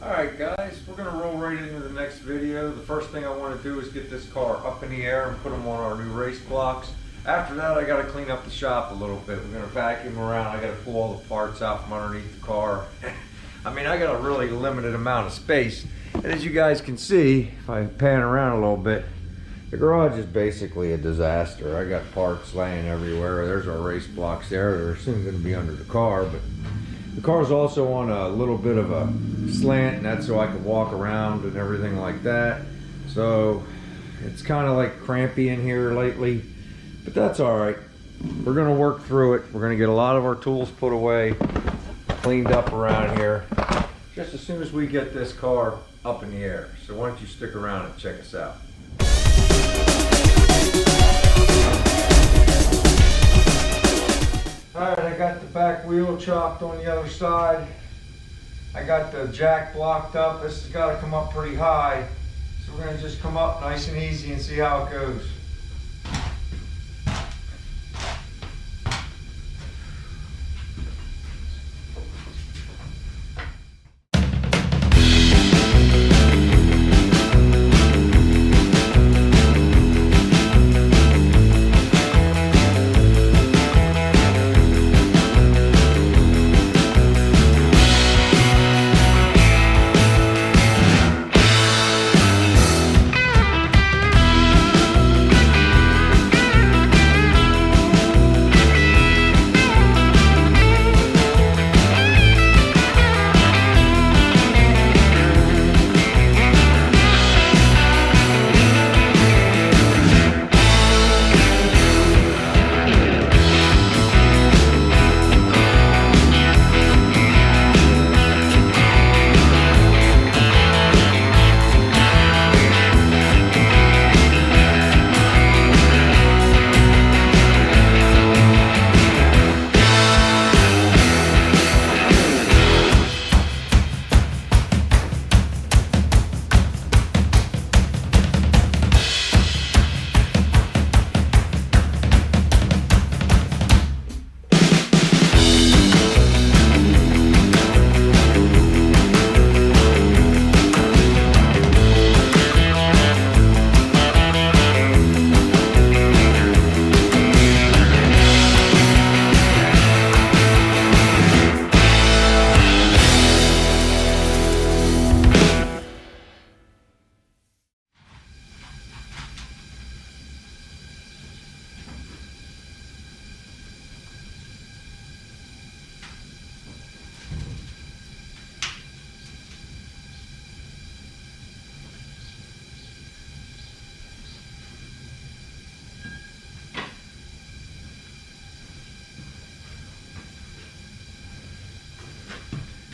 Alright guys, we're going to roll right into the next video. The first thing I want to do is get this car up in the air and put them on our new race blocks. After that I got to clean up the shop a little bit. We're going to vacuum around. I got to pull all the parts out from underneath the car. I mean, I got a really limited amount of space. And as you guys can see, if I pan around a little bit, the garage is basically a disaster. I got parts laying everywhere. There's our race blocks there. They're soon going to be under the car, but the car's also on a little bit of a slant, and that's so I can walk around and everything like that. So it's kind of like crampy in here lately, but that's all right. We're going to work through it. We're going to get a lot of our tools put away, cleaned up around here, just as soon as we get this car up in the air. So why don't you stick around and check us out. Alright, I got the back wheel chopped on the other side. I got the jack blocked up. This has got to come up pretty high. So we're going to just come up nice and easy and see how it goes.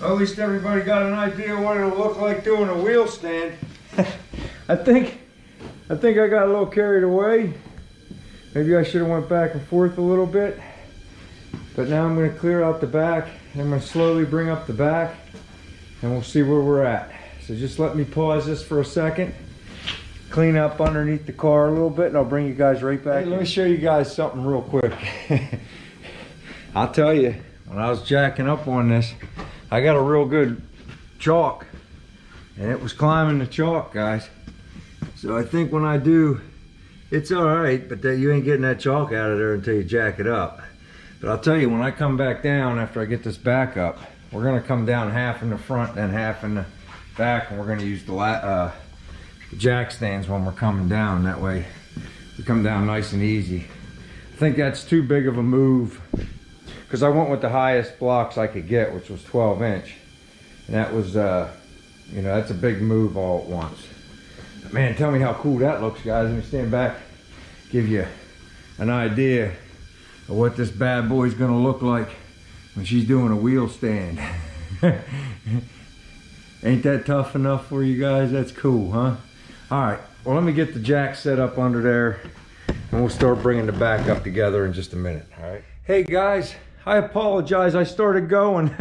Well, at least everybody got an idea what it'll look like doing a wheel stand. I think I got a little carried away. Maybe I should have went back and forth a little bit. But now I'm going to clear out the back. And I'm going to slowly bring up the back, and we'll see where we're at. So just let me pause this for a second. Clean up underneath the car a little bit, and I'll bring you guys right back. Hey, let me show you guys something real quick. I'll tell you, when I was jacking up on this, I got a real good chalk, and it was climbing the chalk, guys. So I think when I do, it's all right, but you ain't getting that chalk out of there until you jack it up. But I'll tell you, when I come back down after I get this back up, we're gonna come down half in the front and half in the back, and we're gonna use the jack stands when we're coming down. That way we come down nice and easy. I think that's too big of a move, because I went with the highest blocks I could get, which was 12-inch, and that was you know, that's a big move all at once. But man, tell me how cool that looks, guys. Let me stand back, give you an idea of what this bad boy's gonna look like when she's doing a wheel stand. Ain't that tough enough for you guys? That's cool, huh? All right, well, let me get the jack set up under there, and we'll start bringing the back up together in just a minute. All right. Hey guys, I apologize. I started going.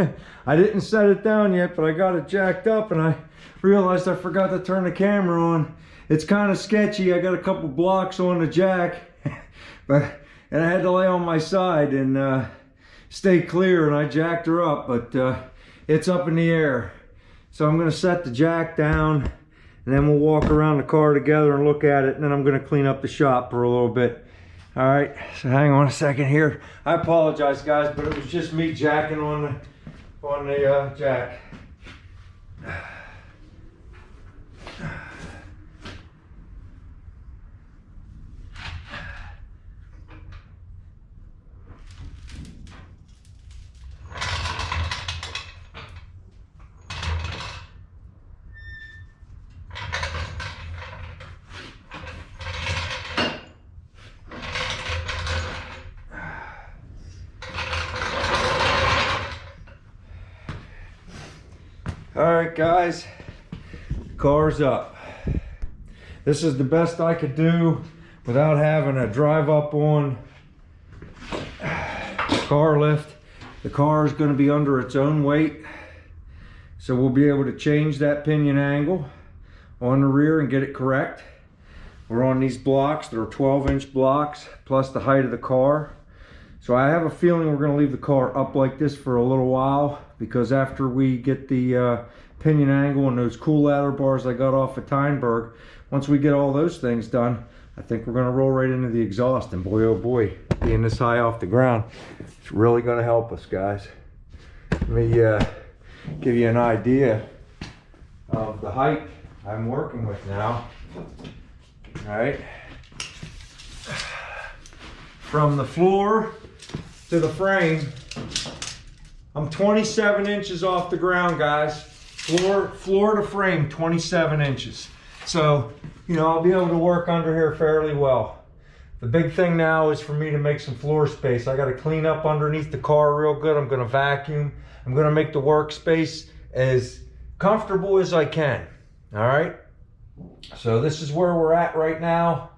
I didn't set it down yet, but I got it jacked up, and I realized I forgot to turn the camera on. It's kind of sketchy. I got a couple blocks on the jack, and I had to lay on my side and stay clear, and I jacked her up, but it's up in the air. So I'm gonna set the jack down and then we'll walk around the car together and look at it, and then I'm gonna clean up the shop for a little bit. All right, so hang on a second here. I apologize guys, but it was just me jacking on the jack. All right guys, car's up. This is the best I could do without having to drive up on car lift. The car is going to be under its own weight, so we'll be able to change that pinion angle on the rear and get it correct. We're on these blocks. They're 12-inch blocks plus the height of the car. So I have a feeling we're going to leave the car up like this for a little while, because after we get the pinion angle and those cool ladder bars I got off at Teinberg, once we get all those things done, I think we're going to roll right into the exhaust. And boy, oh boy, being this high off the ground, it's really going to help us, guys. Let me give you an idea of the height I'm working with now. All right. From the floor to the frame, I'm 27 inches off the ground, guys. Floor to frame, 27 inches. So, you know, I'll be able to work under here fairly well. The big thing now is for me to make some floor space. I got to clean up underneath the car real good. I'm going to vacuum. I'm going to make the workspace as comfortable as I can. All right. So this is where we're at right now.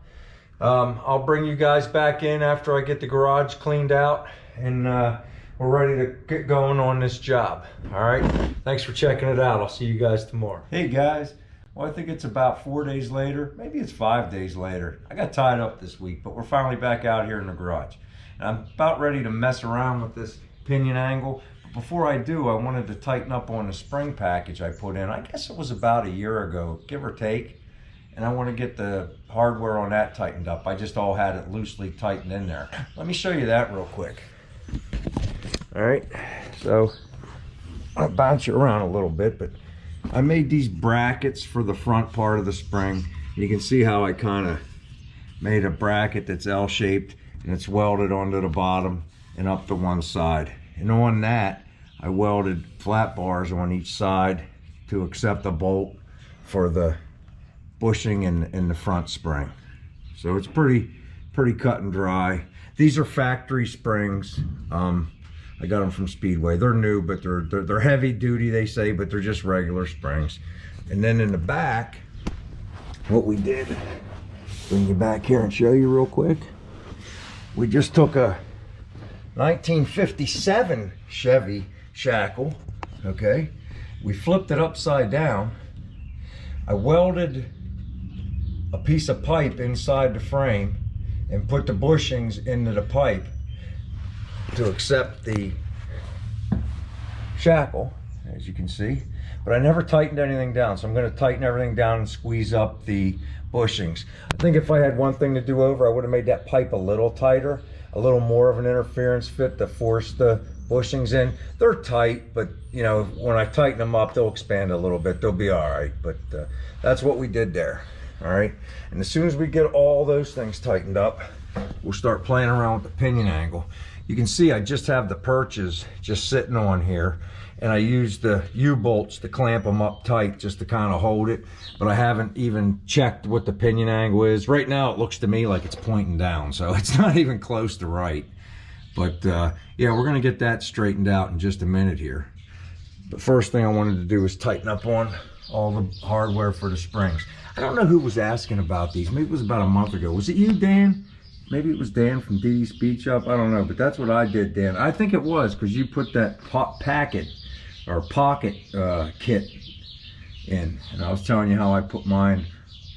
I'll bring you guys back in after I get the garage cleaned out, and we're ready to get going on this job. All right, thanks for checking it out. I'll see you guys tomorrow. Hey guys, well, I think it's about 4 days later, maybe it's 5 days later. I got tied up this week, but we're finally back out here in the garage. And I'm about ready to mess around with this pinion angle. But before I do, I wanted to tighten up on the spring package I put in. I guess it was about a year ago, give or take. And I want to get the hardware on that tightened up. I just all had it loosely tightened in there. Let me show you that real quick. All right, so I'll bounce you around a little bit, but I made these brackets for the front part of the spring. You can see how I kind of made a bracket that's L-shaped, and it's welded onto the bottom and up to one side. And on that, I welded flat bars on each side to accept a bolt for the bushing in the front spring. So it's pretty cut and dry. These are factory springs. I got them from Speedway. They're new, but they're heavy duty, they say, but they're just regular springs. And then in the back, what we did, bring you back here and show you real quick. We just took a 1957 Chevy shackle, okay? We flipped it upside down. I welded a piece of pipe inside the frame and put the bushings into the pipe to accept the shackle, as you can see, but I never tightened anything down, so I'm going to tighten everything down and squeeze up the bushings. I think if I had one thing to do over, I would have made that pipe a little tighter, a little more of an interference fit to force the bushings in. They're tight, but you know, when I tighten them up, they'll expand a little bit. They'll be all right, but that's what we did there. All right, and as soon as we get all those things tightened up, we'll start playing around with the pinion angle. You can see I just have the perches just sitting on here, and I use the U-bolts to clamp them up tight just to kind of hold it, but I haven't even checked what the pinion angle is. Right now it looks to me like it's pointing down, so it's not even close to right. But yeah, we're gonna get that straightened out in just a minute here. The first thing I wanted to do was tighten up on all the hardware for the springs. I don't know who was asking about these. Maybe it was about a month ago. Was it you, Dan? Maybe it was Dan from D's Speed Shop. I don't know, but that's what I did, Dan. I think it was because you put that pocket kit in, and I was telling you how I put mine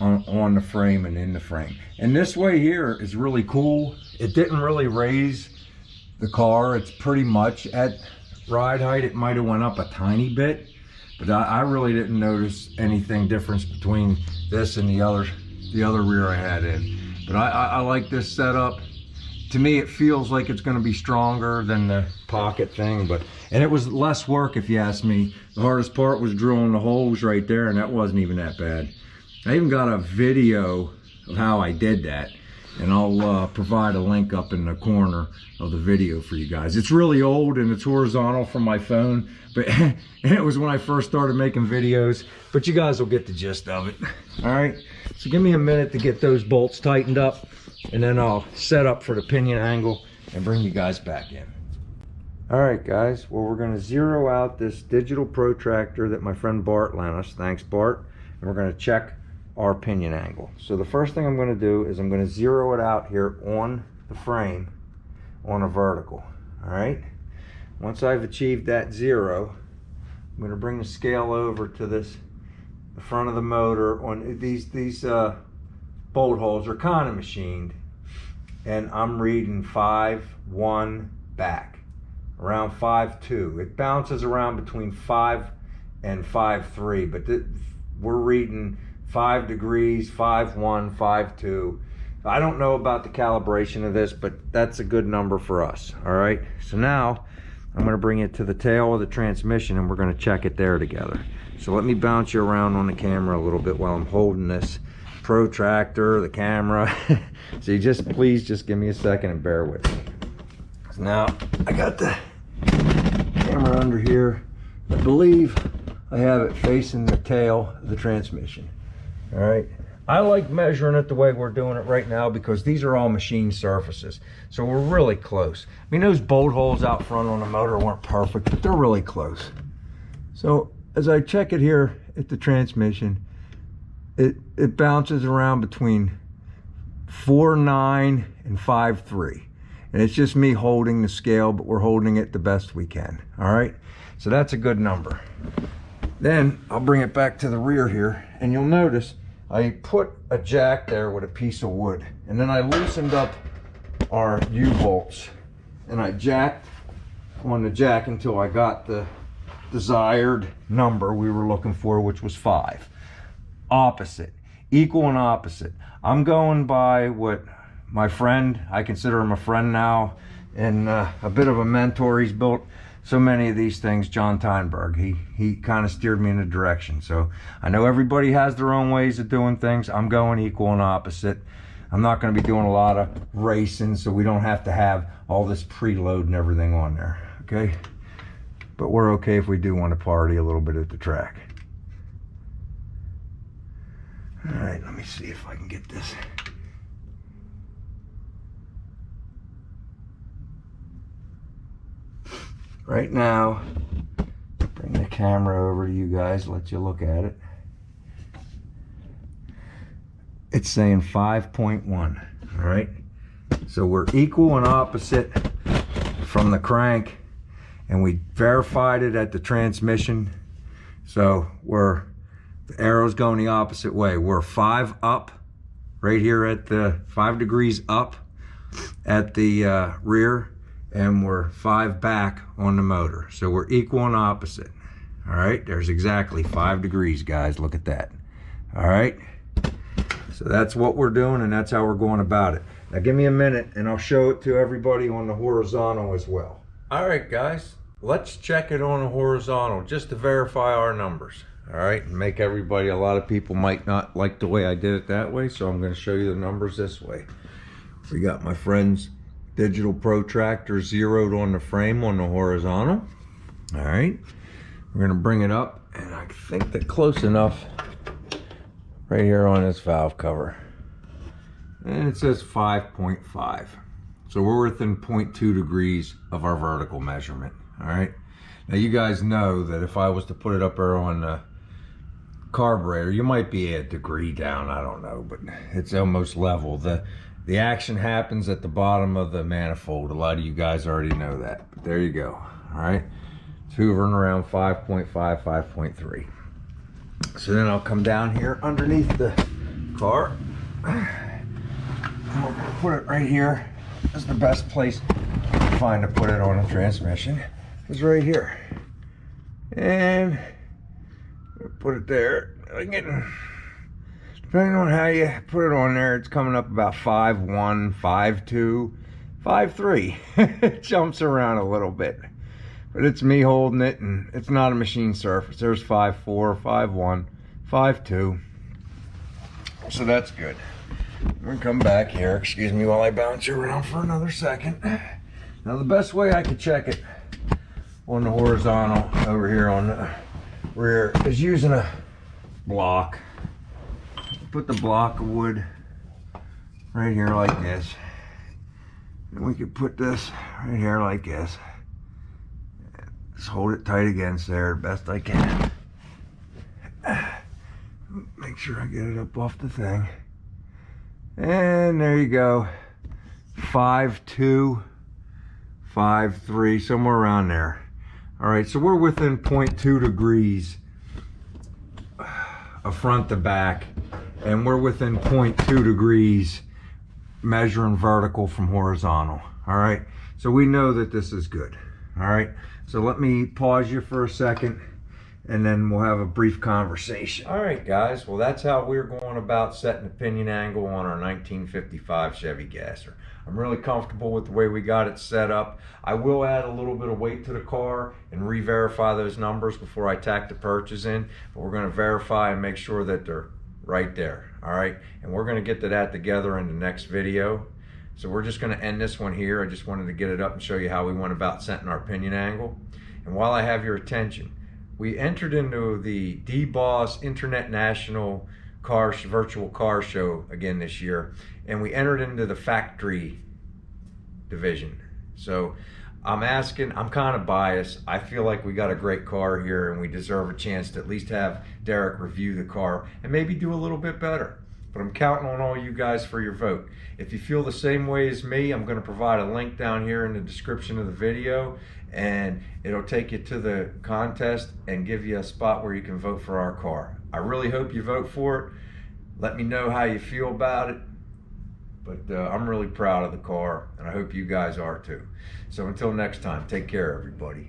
on the frame and in the frame. And this way here is really cool. It didn't really raise the car. It's pretty much at ride height. It might have went up a tiny bit, But I really didn't notice anything difference between this and the other rear I had in. But I like this setup. To me, it feels like it's gonna be stronger than the pocket thing, and it was less work if you ask me. The hardest part was drilling the holes right there, and that wasn't even that bad. I even got a video of how I did that, and I'll provide a link up in the corner of the video for you guys. It's really old and it's horizontal from my phone, but and it was when I first started making videos, but you guys will get the gist of it. All right, so give me a minute to get those bolts tightened up, and then I'll set up for the pinion angle and bring you guys back in. All right, guys, well, we're gonna zero out this digital protractor that my friend Bart lent us. Thanks, Bart. And we're gonna check our pinion angle. So the first thing I'm going to do is I'm going to zero it out here on the frame on a vertical. All right, once I've achieved that zero, I'm going to bring the scale over to the front of the motor. On these bolt holes are kind of machined, and I'm reading 5.1 back, around 5.2. It bounces around between 5 and 5.3, but we're reading 5 degrees, 5.1, 5.2. I don't know about the calibration of this, but that's a good number for us. All right, so now I'm going to bring it to the tail of the transmission, and we're going to check it there together. So let me bounce you around on the camera a little bit while I'm holding this protractor, the camera. So you please just give me a second and bear with me. So now I got the camera under here. I believe I have it facing the tail of the transmission. All right, I like measuring it the way we're doing it right now because these are all machine surfaces, so we're really close. I mean, those bolt holes out front on the motor weren't perfect, but they're really close. So as I check it here at the transmission, it bounces around between 4.9 and 5.3, and it's just me holding the scale, but we're holding it the best we can. All right, so that's a good number. Then I'll bring it back to the rear here, and you'll notice I put a jack there with a piece of wood, and then I loosened up our U-bolts, and I jacked on the jack until I got the desired number we were looking for, which was 5. Opposite, equal and opposite. I'm going by what my friend, I consider him a friend now, and a bit of a mentor. He's built so many of these things, John Teinberg. He kind of steered me in a direction. So I know everybody has their own ways of doing things. I'm going equal and opposite. I'm not going to be doing a lot of racing, so we don't have to have all this preload and everything on there, okay? But we're okay if we do want to party a little bit at the track. All right, let me see if I can get this. Right now, bring the camera over to you guys, let you look at it. It's saying 5.1, all right? So we're equal and opposite from the crank, and we verified it at the transmission. So the arrow's going the opposite way. We're 5 up, right here at the 5 degrees up at the rear, and we're 5 back on the motor. So we're equal and opposite. All right, there's exactly 5 degrees, guys. Look at that. All right, so that's what we're doing, and that's how we're going about it. Now give me a minute and I'll show it to everybody on the horizontal as well. All right, guys, let's check it on the horizontal just to verify our numbers. All right, and make everybody, a lot of people might not like the way I did it that way, so I'm going to show you the numbers this way. We got my friend's digital protractor zeroed on the frame on the horizontal. All right, we're going to bring it up, and I think that close enough right here on this valve cover, and it says 5.5, so we're within 0.2 degrees of our vertical measurement. All right, now you guys know that if I was to put it up there on the carburetor, you might be a degree down, I don't know, but it's almost level. The action happens at the bottom of the manifold. A lot of you guys already know that, but there you go. All right, it's hovering around 5.5, 5.3. So then I'll come down here underneath the car, and we'll put it right here. This is the best place to find to put it on a transmission, is right here. And put it there. Depending on how you put it on there, it's coming up about 5'1", 5'2", 5'3". It jumps around a little bit. But it's me holding it, and it's not a machine surface. There's 5'4", 5'1", 5'2". So that's good. We're gonna come back here. Excuse me while I bounce you around for another second. Now the best way I could check it on the horizontal over here on the rear is using a block. Put the block of wood right here like this. And we could put this right here like this. Just hold it tight against there the best I can. Make sure I get it up off the thing. And there you go. 5'2", 5'3", somewhere around there. All right, so we're within 0.2 degrees of front to back, and we're within 0.2 degrees measuring vertical from horizontal. All right, so we know that this is good. All right, so let me pause you for a second, and then we'll have a brief conversation. All right, guys, well, that's how we're going about setting the pinion angle on our 1955 Chevy Gasser. I'm really comfortable with the way we got it set up. I will add a little bit of weight to the car and re-verify those numbers before I tack the perches in, but we're gonna verify and make sure that they're right there, all right? And we're gonna get to that together in the next video. So we're just gonna end this one here. I just wanted to get it up and show you how we went about setting our pinion angle. And while I have your attention, we entered into the Deboss Internet National Virtual Car Show again this year, and we entered into the factory division. So I'm kind of biased. I feel like we got a great car here, and we deserve a chance to at least have Derek review the car and maybe do a little bit better. But I'm counting on all you guys for your vote. If you feel the same way as me, I'm going to provide a link down here in the description of the video, and it'll take you to the contest and give you a spot where you can vote for our car. I really hope you vote for it. Let me know how you feel about it. But I'm really proud of the car, and I hope you guys are too. So until next time, take care, everybody.